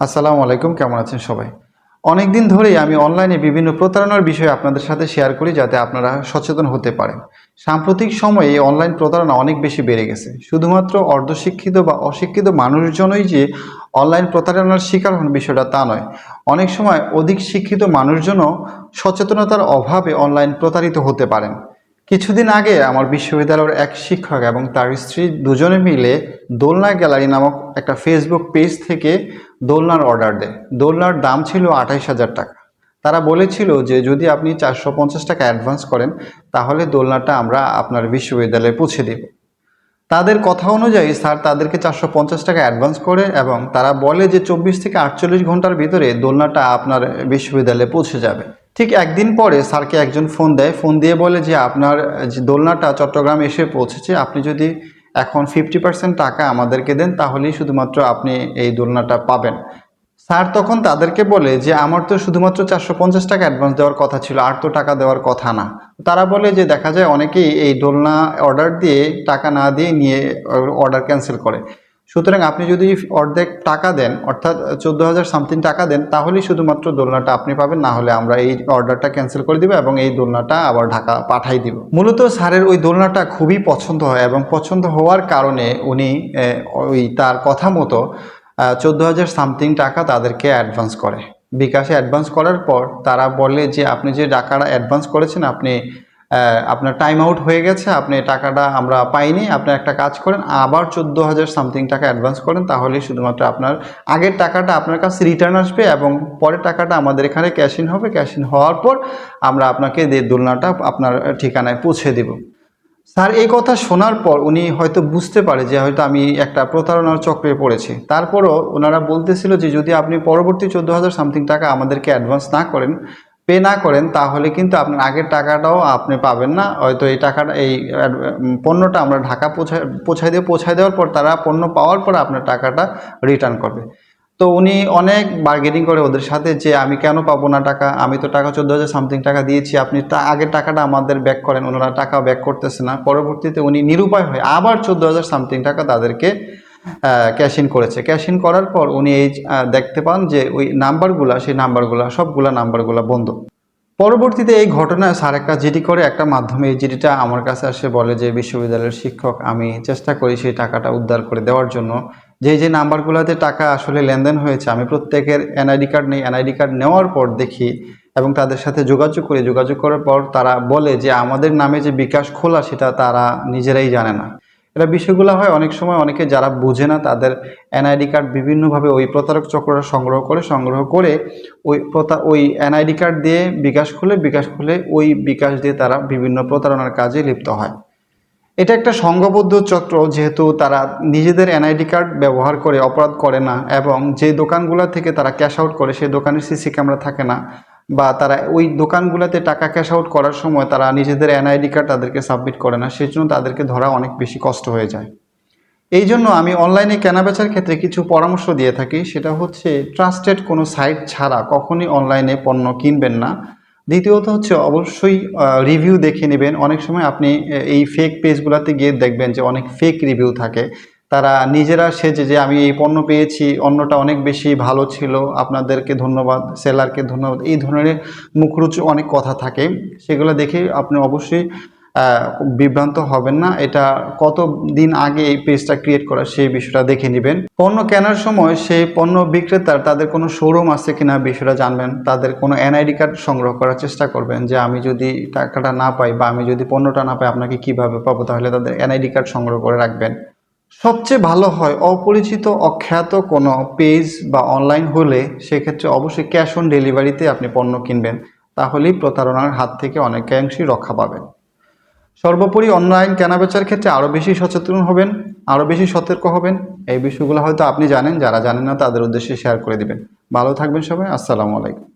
আসসালামু আলাইকুম, কেমন আছেন সবাই? অনেকদিন ধরেই আমি অনলাইনে বিভিন্ন প্রতারণার বিষয়ে আপনাদের সাথে শেয়ার করি যাতে আপনারা সচেতন হতে পারেন। সাম্প্রতিক সময়ে এই অনলাইন প্রতারণা অনেক বেশি বেড়ে গেছে। শুধুমাত্র অর্ধশিক্ষিত বা অশিক্ষিত মানুষজনই যে অনলাইন প্রতারণার শিকার হন বিষয়টা তা নয়। অনেক সময় অধিক শিক্ষিত মানুষজনও সচেতনতার অভাবে অনলাইন প্রতারিত হতে পারেন। কিছুদিন আগে আমার বিশ্ববিদ্যালয়ের এক শিক্ষক এবং তার স্ত্রী দুজনে মিলে দোলনা গ্যালারি নামক একটা ফেসবুক পেজ থেকে দোলনার অর্ডার দেয়। দোলনার দাম ছিল ২৮,০০০ টাকা। তারা বলেছিল যে যদি আপনি ৪৫০ টাকা অ্যাডভান্স করেন তাহলে দোলনাটা আমরা আপনার বিশ্ববিদ্যালয়ে পৌঁছে দেব। তাদের কথা অনুযায়ী স্যার তাদেরকে ৪৫০ টাকা অ্যাডভান্স করে এবং তারা বলে যে ২৪ থেকে ৪৮ ঘন্টার ভিতরে দোলনাটা আপনার বিশ্ববিদ্যালয়ে পৌঁছে যাবে। ঠিক একদিন পরে স্যারকে একজন ফোন দেয়, ফোন দিয়ে বলে যে আপনার যে দোলনাটা চট্টগ্রাম এসে পৌঁছেছে, আপনি যদি এখন 50% টাকা আমাদেরকে দেন তাহলেই শুধুমাত্র আপনি এই দোলনাটা পাবেন। স্যার তখন তাদেরকে বলে যে আমার তো শুধুমাত্র ৪৫০ টাকা অ্যাডভান্স দেওয়ার কথা ছিল, আর তো টাকা দেওয়ার কথা না। তারা বলে যে দেখা যায় অনেকেই এই দোলনা অর্ডার দিয়ে টাকা না দিয়ে নিয়ে অর্ডার ক্যান্সেল করে। সুতরাং আপনি যদি অর্ধেক টাকা দেন, অর্থাৎ ১৪,০০০ সামথিং টাকা দেন, তাহলেই শুধুমাত্র দোলনাটা আপনি পাবেন, না হলে আমরা এই অর্ডারটা ক্যান্সেল করে দিব এবং এই দোলনাটা আবার ঢাকা পাঠাই দিব। মূলত স্যারের ওই দোলনাটা খুবই পছন্দ হয় এবং পছন্দ হওয়ার কারণে উনি ওই তার কথা মতো ১৪,০০০ সামথিং টাকা তাদেরকে অ্যাডভান্স করে। বিকাশে অ্যাডভান্স করার পর তারা বলে যে আপনি যে টাকাটা অ্যাডভান্স করেছেন আপনি আপনার টাইম আউট হয়ে গেছে, আপনি টাকাটা আমরা পাইনি, আপনি একটা কাজ করেন আবার ১৪,০০০ সামথিং টাকা অ্যাডভান্স করেন, তাহলেই শুধুমাত্র আপনার আগের টাকাটা আপনার কাছে রিটার্ন আসবে এবং পরের টাকাটা আমাদের এখানে ক্যাশ ইন হবে। ক্যাশ ইন হওয়ার পর আমরা আপনাকে দোলনাটা আপনার ঠিকানায় পৌঁছে দেব। স্যার এই কথা শোনার পর উনি হয়তো বুঝতে পারে যে হয়তো আমি একটা প্রতারণার চক্রে পড়েছি। তারপরও ওনারা বলতেছিল যে যদি আপনি পরবর্তী ১৪,০০০ সামথিং টাকা আমাদেরকে অ্যাডভান্স না করেন, পে না করেন, তাহলে কিন্তু আপনার আগের টাকাটাও আপনি পাবেন না। হয়তো এই টাকাটা এই পণ্যটা আমরা ঢাকা পৌঁছায় দেওয়ার পর তারা পণ্য পাওয়ার পর আপনার টাকাটা রিটার্ন করবে। তো উনি অনেক বার্গেনিং করে ওদের সাথে যে আমি কেন পাবো না টাকা, আমি তো টাকা ১৪,০০০ সামথিং টাকা দিয়েছি, আপনি আগের টাকাটা আমাদের ব্যাক করেন। ওনারা টাকা ব্যাক করতেছে না। পরবর্তীতে উনি নিরুপায় হয়ে আবার ১৪,০০০ সামথিং টাকা তাদেরকে ক্যাশ ইন করেছে। ক্যাশ ইন করার পর উনি এই দেখতে পান যে ওই নাম্বারগুলা, সেই নাম্বারগুলা সবগুলা নাম্বারগুলা বন্ধ। পরবর্তীতে এই ঘটনায় স্যার একটা জিডি করে, একটা মাধ্যমে এই জিডিটা আমার কাছে আসে, বলে যে বিশ্ববিদ্যালয়ের শিক্ষক আমি চেষ্টা করি সেই টাকাটা উদ্ধার করে দেওয়ার জন্য। যে নাম্বারগুলোতে টাকা আসলে লেনদেন হয়েছে আমি প্রত্যেকের এনআইডি কার্ড নেই, এনআইডি কার্ড নেওয়ার পর দেখি এবং তাদের সাথে যোগাযোগ করি। যোগাযোগ করার পর তারা বলে যে আমাদের নামে যে বিকাশ খোলা সেটা তারা নিজেরাই জানে না। এটা বিষয়গুলো হয় অনেক সময় অনেকে যারা বুঝে না তাদের এনআইডি কার্ড বিভিন্নভাবে ওই প্রতারক চক্ররা সংগ্রহ করে ওই এনআইডি কার্ড দিয়ে বিকাশ খুলে ওই বিকাশ দিয়ে তারা বিভিন্ন প্রতারণার কাজে লিপ্ত হয়। এটা একটা সংঘবদ্ধ চক্র, যেহেতু তারা নিজেদের এনআইডি কার্ড ব্যবহার করে অপরাধ করে না এবং যে দোকানগুলো থেকে তারা ক্যাশ আউট করে সেই দোকানের সিসি ক্যামেরা থাকে না, বা তারা ওই দোকানগুলোতে টাকা ক্যাশ আউট করার সময় তারা নিজেদের এনআইডি কার্ড তাদেরকে সাবমিট করে না, সেই জন্য তাদেরকে ধরা অনেক বেশি কষ্ট হয়ে যায়। এই জন্য আমি অনলাইনে কেনাবেচার ক্ষেত্রে কিছু পরামর্শ দিয়ে থাকি। সেটা হচ্ছে ট্রাস্টেড কোনো সাইট ছাড়া কখনই অনলাইনে পণ্য কিনবেন না। দ্বিতীয়ত হচ্ছে অবশ্যই রিভিউ দেখে নেবেন। অনেক সময় আপনি এই ফেক পেজগুলোতে গিয়ে দেখবেন যে অনেক ফেক রিভিউ থাকে। তারা নিজেরা সেজে যে আমি এই পণ্য পেয়েছি, অন্যটা অনেক বেশি ভালো ছিল, আপনাদেরকে ধন্যবাদ, সেলারকে ধন্যবাদ, এই ধরনের মুখরোচক অনেক কথা থাকে। সেগুলো দেখে আপনি অবশ্যই বিভ্রান্ত হবেন না। এটা কত দিন আগে এই পেজটা ক্রিয়েট করা সেই বিষয়টা দেখে নেবেন। পণ্য কেনার সময় সেই পণ্য বিক্রেতার তাদের কোনো শোরুম আছে কিনা বিষয়টা জানবেন। তাদের কোনো এনআইডি কার্ড সংগ্রহ করার চেষ্টা করবেন যে আমি যদি টাকাটা না পাই বা আমি যদি পণ্যটা না পাই আপনাকে কিভাবে পাবো, তাহলে তাদের এনআইডি কার্ড সংগ্রহ করে রাখবেন। সবচেয়ে ভালো হয় অপরিচিত অখ্যাত কোনো পেজ বা অনলাইন হলে সেক্ষেত্রে অবশ্যই ক্যাশ অন ডেলিভারিতে আপনি পণ্য কিনবেন, তাহলেই প্রতারণার হাত থেকে অনেকাংশেই রক্ষা পাবেন। সর্বোপরি অনলাইন কেনাবেচার ক্ষেত্রে আরও বেশি সচেতন হবেন, আরও বেশি সতর্ক হবেন। এই বিষয়গুলো হয়তো আপনি জানেন, যারা জানেন না তাদের উদ্দেশ্যে শেয়ার করে দিবেন। ভালো থাকবেন সবাই। আসসালামু আলাইকুম।